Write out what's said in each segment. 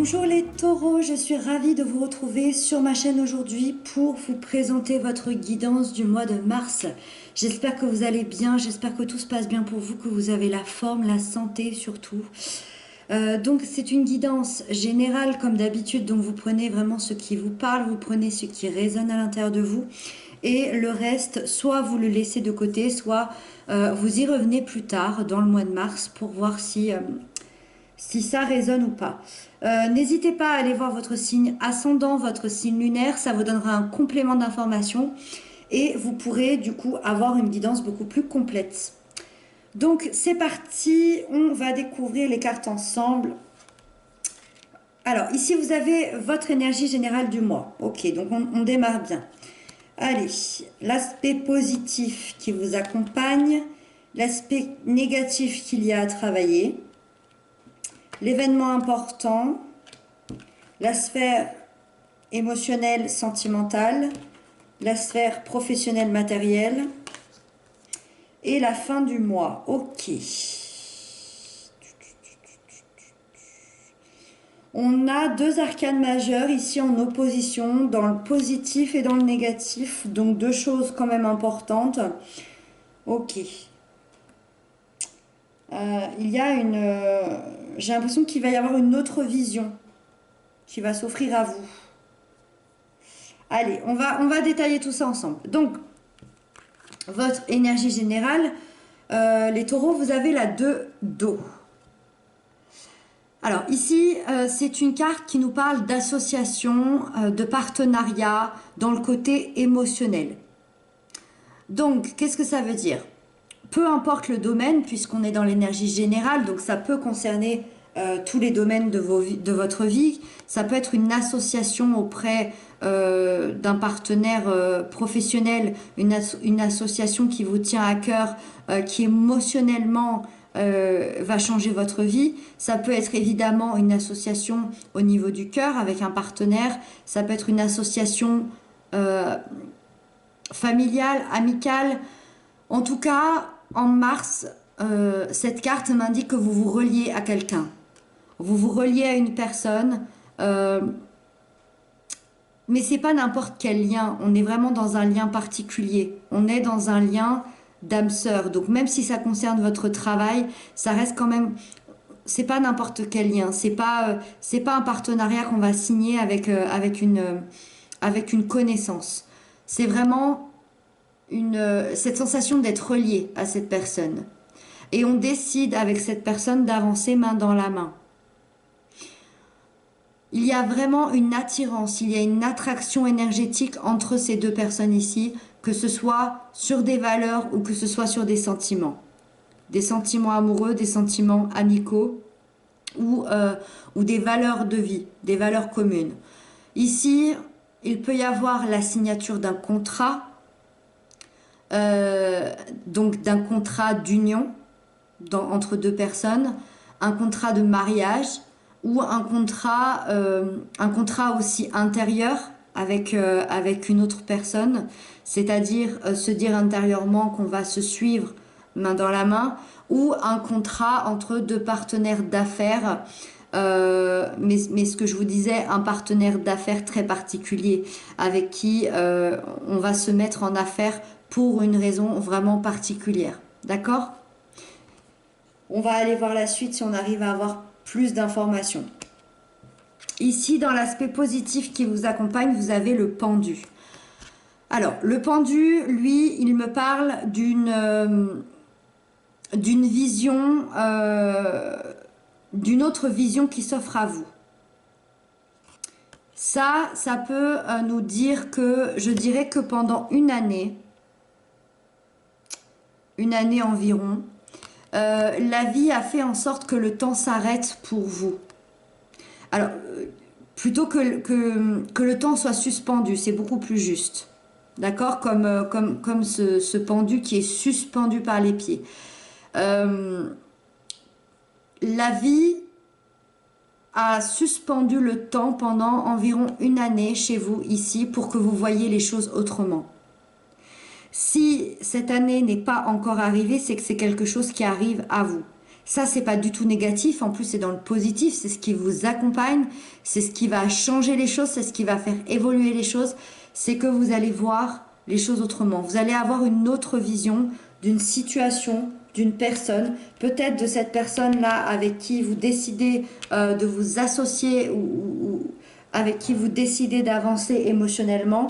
Bonjour les taureaux, je suis ravie de vous retrouver sur ma chaîne aujourd'hui pour vous présenter votre guidance du mois de mars. J'espère que vous allez bien, j'espère que tout se passe bien pour vous, que vous avez la forme, la santé surtout. Donc c'est une guidance générale comme d'habitude, donc vous prenez vraiment ce qui vous parle, vous prenez ce qui résonne à l'intérieur de vous et le reste, soit vous le laissez de côté, soit vous y revenez plus tard dans le mois de mars pour voir si ça résonne ou pas. N'hésitez pas à aller voir votre signe ascendant, votre signe lunaire, ça vous donnera un complément d'information et vous pourrez du coup avoir une guidance beaucoup plus complète. Donc c'est parti, on va découvrir les cartes ensemble. Alors ici vous avez votre énergie générale du mois. Ok, donc on démarre bien. Allez, l'aspect positif qui vous accompagne, l'aspect négatif qu'il y a à travailler, l'événement important, la sphère émotionnelle, sentimentale, la sphère professionnelle, matérielle et la fin du mois. Ok. On a deux arcanes majeures ici en opposition, dans le positif et dans le négatif. Donc deux choses quand même importantes. Ok. Il y a j'ai l'impression qu'il va y avoir une autre vision qui va s'offrir à vous. Allez, on va détailler tout ça ensemble. Donc, votre énergie générale, les taureaux, vous avez la 2 d'eau. Alors ici, c'est une carte qui nous parle d'association, de partenariat dans le côté émotionnel. Donc, qu'est-ce que ça veut dire ? Peu importe le domaine, puisqu'on est dans l'énergie générale, donc ça peut concerner tous les domaines de votre vie. Ça peut être une association auprès d'un partenaire professionnel, une association qui vous tient à cœur, qui émotionnellement va changer votre vie. Ça peut être évidemment une association au niveau du cœur avec un partenaire. Ça peut être une association familiale, amicale. En tout cas, en mars, cette carte m'indique que vous vous reliez à quelqu'un. Vous vous reliez à une personne, mais c'est pas n'importe quel lien. On est vraiment dans un lien particulier. On est dans un lien d'âme sœur. Donc même si ça concerne votre travail, ça reste quand même. C'est pas n'importe quel lien. C'est pas un partenariat qu'on va signer avec une connaissance. C'est vraiment cette sensation d'être relié à cette personne. Et on décide avec cette personne d'avancer main dans la main. Il y a vraiment une attirance, il y a une attraction énergétique entre ces deux personnes ici, que ce soit sur des valeurs ou que ce soit sur des sentiments. Des sentiments amoureux, des sentiments amicaux ou des valeurs de vie, des valeurs communes. Ici, il peut y avoir la signature d'un contrat, donc d'un contrat d'union entre deux personnes, un contrat de mariage ou un contrat aussi intérieur avec une autre personne, c'est-à-dire se dire intérieurement qu'on va se suivre main dans la main, ou un contrat entre deux partenaires d'affaires, mais ce que je vous disais, un partenaire d'affaires très particulier avec qui on va se mettre en affaires pour une raison vraiment particulière. D'accord ? On va aller voir la suite si on arrive à avoir plus d'informations. Ici, dans l'aspect positif qui vous accompagne, vous avez le pendu. Alors, le pendu, lui, il me parle d'une vision, d'une autre vision qui s'offre à vous. Ça peut nous dire que, je dirais que pendant une année environ, la vie a fait en sorte que le temps s'arrête pour vous. Alors, plutôt que le temps soit suspendu, c'est beaucoup plus juste. D'accord ? Comme ce pendu qui est suspendu par les pieds. La vie a suspendu le temps pendant environ une année chez vous ici pour que vous voyiez les choses autrement. Si cette année n'est pas encore arrivée, c'est que c'est quelque chose qui arrive à vous. Ça, c'est pas du tout négatif. En plus, c'est dans le positif. C'est ce qui vous accompagne. C'est ce qui va changer les choses. C'est ce qui va faire évoluer les choses. C'est que vous allez voir les choses autrement. Vous allez avoir une autre vision d'une situation, d'une personne. Peut-être de cette personne-là avec qui vous décidez de vous associer ou avec qui vous décidez d'avancer émotionnellement.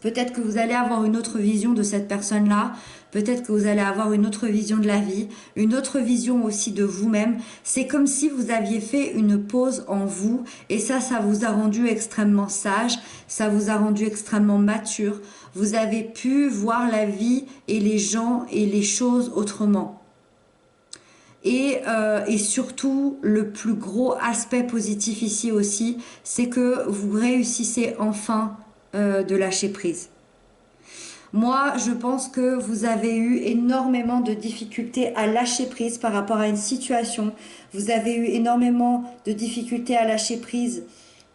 Peut-être que vous allez avoir une autre vision de cette personne-là. Peut-être que vous allez avoir une autre vision de la vie, une autre vision aussi de vous-même. C'est comme si vous aviez fait une pause en vous et ça vous a rendu extrêmement sage, ça vous a rendu extrêmement mature. Vous avez pu voir la vie et les gens et les choses autrement. Et surtout, le plus gros aspect positif ici aussi, c'est que vous réussissez enfin de lâcher prise. Moi, je pense que vous avez eu énormément de difficultés à lâcher prise par rapport à une situation. Vous avez eu énormément de difficultés à lâcher prise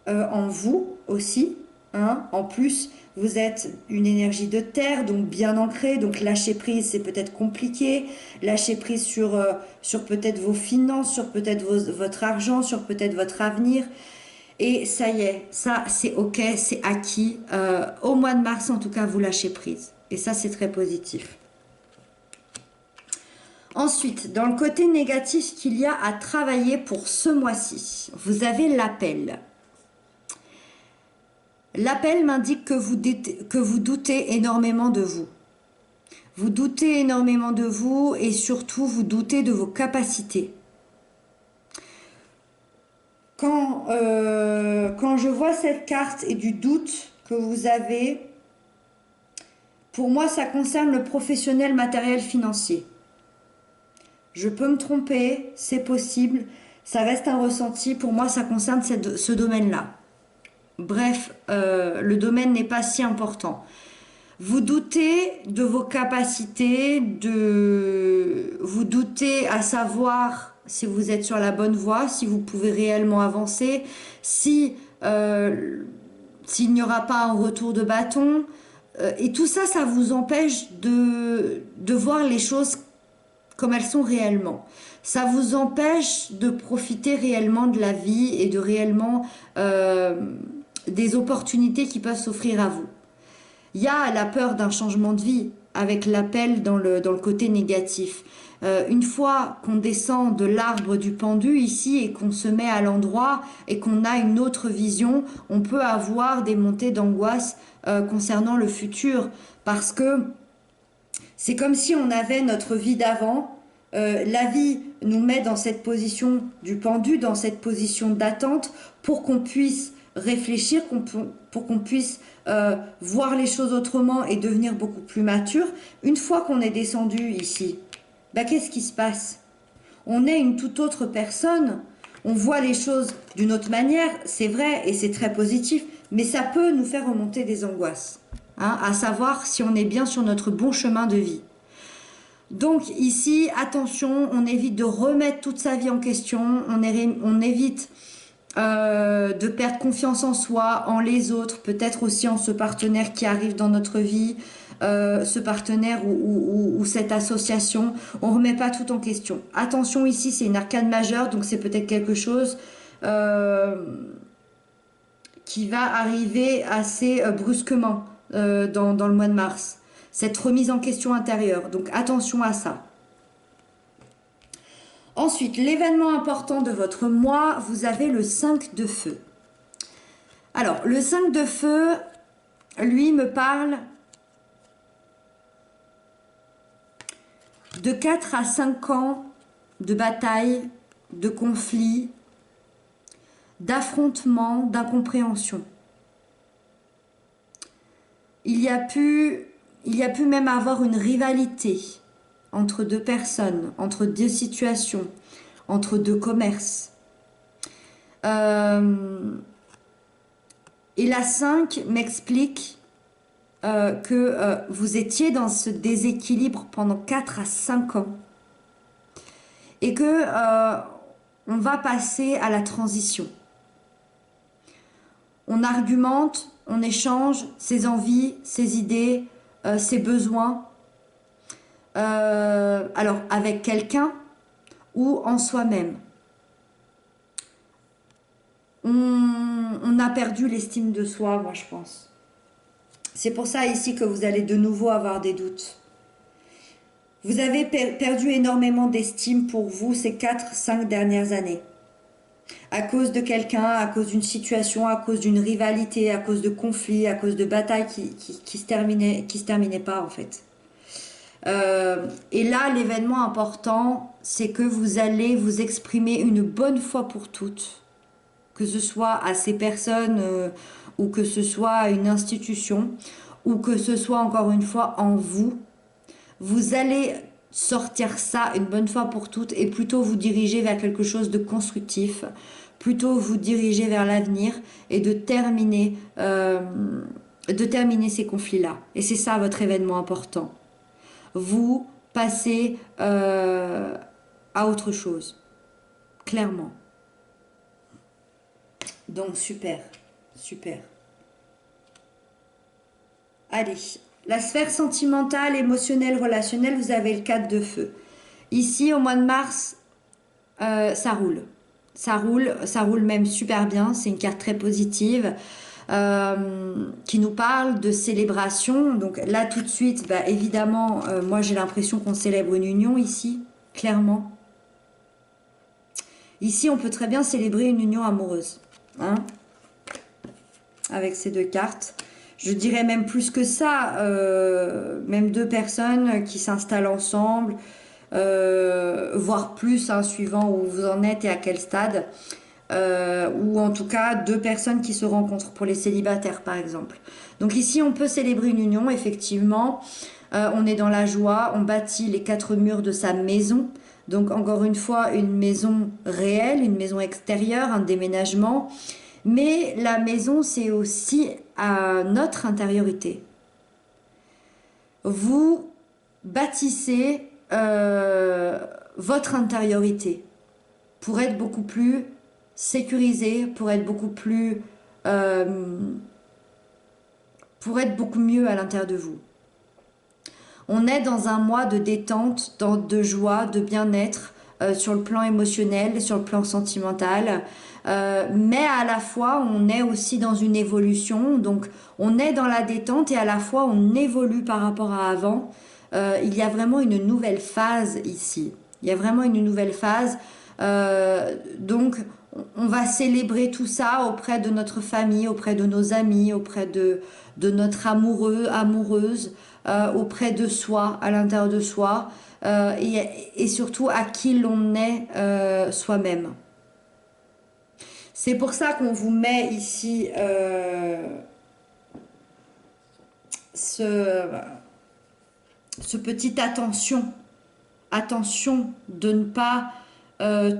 en vous aussi. Hein. En plus, vous êtes une énergie de terre, donc bien ancrée. Donc lâcher prise, c'est peut-être compliqué. Lâcher prise sur peut-être vos finances, sur peut-être votre argent, sur peut-être votre avenir. Et ça y est, ça c'est ok, c'est acquis. Au mois de mars, en tout cas, vous lâchez prise. Et ça, c'est très positif. Ensuite, dans le côté négatif qu'il y a à travailler pour ce mois-ci, vous avez l'appel. L'appel m'indique que vous doutez énormément de vous. Vous doutez énormément de vous et surtout, vous doutez de vos capacités. Quand je vois cette carte et du doute que vous avez, pour moi, ça concerne le professionnel matériel financier. Je peux me tromper, c'est possible, ça reste un ressenti. Pour moi, ça concerne ce domaine-là. Bref, le domaine n'est pas si important. Vous doutez de vos capacités, vous doutez à savoir si vous êtes sur la bonne voie, si vous pouvez réellement avancer, s'il n'y aura pas un retour de bâton. Et tout ça, ça vous empêche de voir les choses comme elles sont réellement. Ça vous empêche de profiter réellement de la vie et de réellement des opportunités qui peuvent s'offrir à vous. Il y a la peur d'un changement de vie avec l'appel dans le côté négatif. Une fois qu'on descend de l'arbre du pendu ici et qu'on se met à l'endroit et qu'on a une autre vision, on peut avoir des montées d'angoisse concernant le futur parce que c'est comme si on avait notre vie d'avant. La vie nous met dans cette position du pendu, dans cette position d'attente pour qu'on puisse réfléchir, pour qu'on puisse voir les choses autrement et devenir beaucoup plus mature. Une fois qu'on est descendu ici, qu'est-ce qui se passe? On est une toute autre personne, on voit les choses d'une autre manière, c'est vrai et c'est très positif, mais ça peut nous faire remonter des angoisses, hein, à savoir si on est bien sur notre bon chemin de vie. Donc ici, attention, on évite de remettre toute sa vie en question, on évite de perdre confiance en soi, en les autres, peut-être aussi en ce partenaire qui arrive dans notre vie, ce partenaire ou cette association. On ne remet pas tout en question. Attention, ici, c'est une arcane majeure, donc c'est peut-être quelque chose qui va arriver assez brusquement dans le mois de mars. Cette remise en question intérieure. Donc attention à ça. Ensuite, l'événement important de votre mois, vous avez le 5 de feu. Alors, le 5 de feu, lui, me parle de 4 à 5 ans de bataille, de conflits, d'affrontements, d'incompréhension. Il y a pu même avoir une rivalité entre deux personnes, entre deux situations, entre deux commerces. Et la 5 m'explique que vous étiez dans ce déséquilibre pendant 4 à 5 ans et que on va passer à la transition. On argumente, on échange ses envies, ses idées, ses besoins. Alors avec quelqu'un ou en soi-même. On a perdu l'estime de soi, moi je pense. C'est pour ça ici que vous allez de nouveau avoir des doutes. Vous avez perdu énormément d'estime pour vous ces 4-5 dernières années. À cause de quelqu'un, à cause d'une situation, à cause d'une rivalité, à cause de conflits, à cause de batailles qui se terminaient pas en fait. Et là, l'événement important, c'est que vous allez vous exprimer une bonne fois pour toutes, que ce soit à ces personnes ou que ce soit à une institution, ou que ce soit encore une fois en vous. Vous allez sortir ça une bonne fois pour toutes et plutôt vous diriger vers quelque chose de constructif, plutôt vous diriger vers l'avenir et de terminer ces conflits-là. Et c'est ça votre événement important. Vous passez à autre chose, clairement. Donc super, super. Allez, la sphère sentimentale, émotionnelle, relationnelle, vous avez le 4 de feu. Ici, au mois de mars, ça roule. Ça roule même super bien. C'est une carte très positive qui nous parle de célébration. Donc là, tout de suite, bah, évidemment, moi j'ai l'impression qu'on célèbre une union ici, clairement. Ici, on peut très bien célébrer une union amoureuse. Hein, avec ces deux cartes. Je dirais même plus que ça, même deux personnes qui s'installent ensemble, voire plus, hein, suivant où vous en êtes et à quel stade, ou en tout cas deux personnes qui se rencontrent pour les célibataires par exemple. Donc ici on peut célébrer une union, effectivement, on est dans la joie, on bâtit les 4 murs de sa maison, donc encore une fois une maison réelle, une maison extérieure, un déménagement. Mais la maison, c'est aussi à notre intériorité. Vous bâtissez votre intériorité pour être beaucoup plus sécurisé, pour être beaucoup mieux à l'intérieur de vous. On est dans un mois de détente, de joie, de bien-être sur le plan émotionnel, sur le plan sentimental. Mais à la fois on est aussi dans une évolution, donc on est dans la détente et à la fois on évolue par rapport à avant. Il y a vraiment une nouvelle phase ici, il y a vraiment une nouvelle phase, donc on va célébrer tout ça auprès de notre famille, auprès de nos amis, auprès de notre amoureux, amoureuse, auprès de soi, à l'intérieur de soi, et surtout à qui l'on est soi-même. C'est pour ça qu'on vous met ici ce petit attention. Attention de ne pas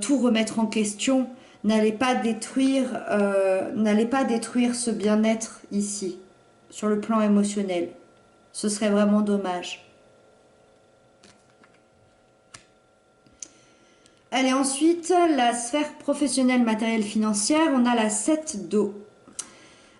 tout remettre en question. N'allez pas détruire ce bien-être ici, sur le plan émotionnel. Ce serait vraiment dommage. Allez, ensuite, la sphère professionnelle, matérielle, financière, on a la 7 d'eau.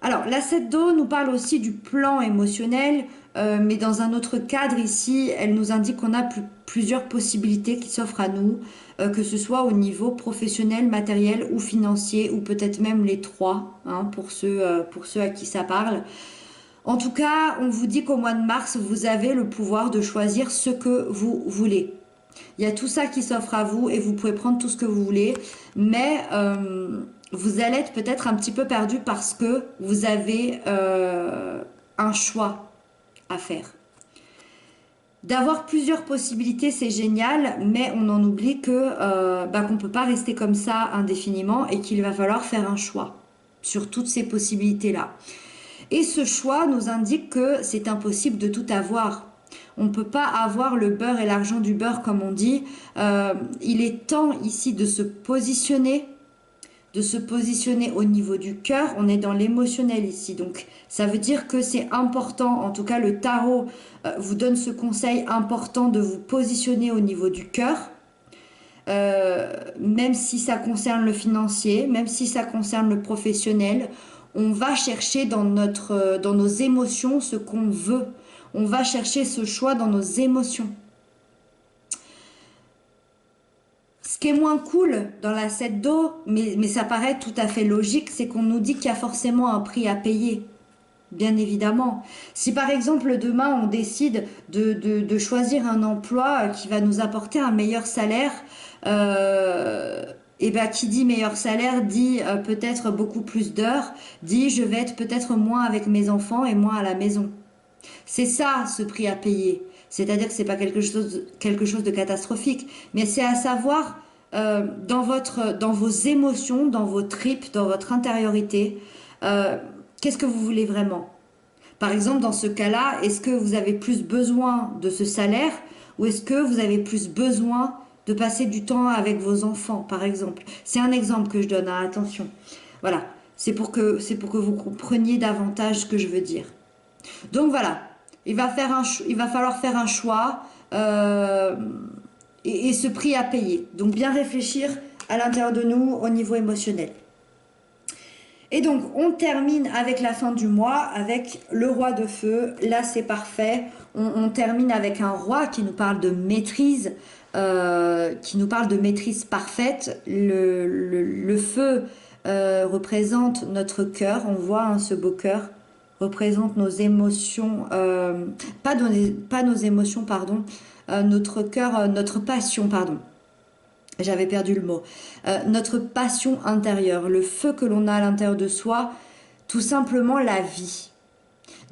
Alors, la 7 d'eau nous parle aussi du plan émotionnel, mais dans un autre cadre ici, elle nous indique qu'on a plusieurs possibilités qui s'offrent à nous, que ce soit au niveau professionnel, matériel ou financier, ou peut-être même les trois, hein, pour ceux à qui ça parle. En tout cas, on vous dit qu'au mois de mars, vous avez le pouvoir de choisir ce que vous voulez. Il y a tout ça qui s'offre à vous et vous pouvez prendre tout ce que vous voulez, mais vous allez être peut-être un petit peu perdu parce que vous avez un choix à faire. D'avoir plusieurs possibilités, c'est génial, mais on en oublie que qu'on ne peut pas rester comme ça indéfiniment et qu'il va falloir faire un choix sur toutes ces possibilités-là. Et ce choix nous indique que c'est impossible de tout avoir. On ne peut pas avoir le beurre et l'argent du beurre comme on dit. Il est temps ici de se positionner au niveau du cœur. On est dans l'émotionnel ici. Donc ça veut dire que c'est important, en tout cas le tarot vous donne ce conseil important de vous positionner au niveau du cœur. Même si ça concerne le financier, même si ça concerne le professionnel, on va chercher dans nos émotions ce qu'on veut. On va chercher ce choix dans nos émotions. Ce qui est moins cool dans la 7 d'eau, mais ça paraît tout à fait logique, c'est qu'on nous dit qu'il y a forcément un prix à payer. Bien évidemment. Si par exemple demain on décide de choisir un emploi qui va nous apporter un meilleur salaire, et ben qui dit meilleur salaire dit peut-être beaucoup plus d'heures, dit je vais être peut-être moins avec mes enfants et moins à la maison. C'est ça ce prix à payer. C'est-à-dire que c'est pas quelque chose de catastrophique, mais c'est à savoir dans vos émotions, dans vos tripes, dans votre intériorité, euh, qu'est-ce que vous voulez vraiment? Par exemple, dans ce cas-là, est-ce que vous avez plus besoin de ce salaire ou est-ce que vous avez plus besoin de passer du temps avec vos enfants, par exemple? C'est un exemple que je donne, hein, attention. Voilà, c'est pour que vous compreniez davantage ce que je veux dire. Donc voilà, il va falloir faire un choix et ce prix à payer. Donc bien réfléchir à l'intérieur de nous au niveau émotionnel. Et donc, on termine avec la fin du mois, avec le roi de feu. Là, c'est parfait. On termine avec un roi qui nous parle de maîtrise, parfaite. Le feu représente notre cœur. On voit hein, ce beau cœur représente nos émotions, pas nos émotions, pardon, notre cœur, notre passion, pardon. J'avais perdu le mot. Notre passion intérieure, le feu que l'on a à l'intérieur de soi, tout simplement la vie.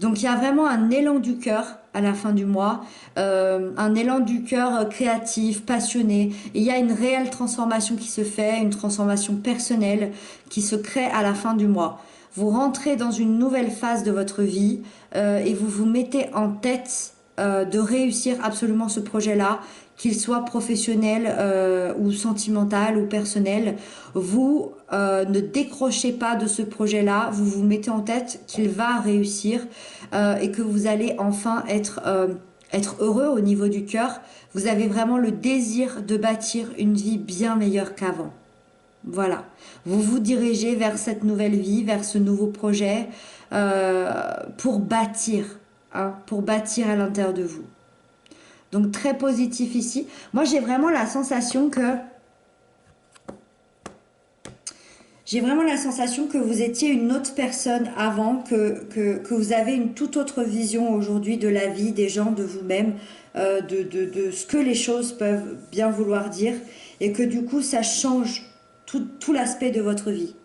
Donc il y a vraiment un élan du cœur à la fin du mois, un élan du cœur créatif, passionné. Et il y a une réelle transformation qui se fait, une transformation personnelle qui se crée à la fin du mois. Vous rentrez dans une nouvelle phase de votre vie et vous vous mettez en tête de réussir absolument ce projet-là, qu'il soit professionnel ou sentimental ou personnel. Vous ne décrochez pas de ce projet-là, vous vous mettez en tête qu'il va réussir et que vous allez enfin être heureux au niveau du cœur. Vous avez vraiment le désir de bâtir une vie bien meilleure qu'avant. Voilà, vous vous dirigez vers cette nouvelle vie, vers ce nouveau projet pour bâtir, hein, pour bâtir à l'intérieur de vous. Donc très positif ici. Moi j'ai vraiment la sensation que vous étiez une autre personne avant, que vous avez une toute autre vision aujourd'hui de la vie, des gens, de vous-même, de ce que les choses peuvent bien vouloir dire, et que du coup ça change tout l'aspect de votre vie.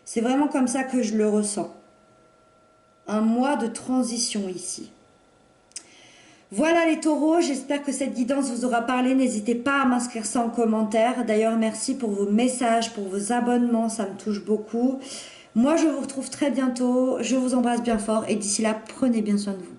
C'est vraiment comme ça que je le ressens. Un mois de transition ici. Voilà les taureaux, j'espère que cette guidance vous aura parlé. N'hésitez pas à m'inscrire ça en commentaire. D'ailleurs, merci pour vos messages, pour vos abonnements, ça me touche beaucoup. Moi, je vous retrouve très bientôt. Je vous embrasse bien fort et d'ici là, prenez bien soin de vous.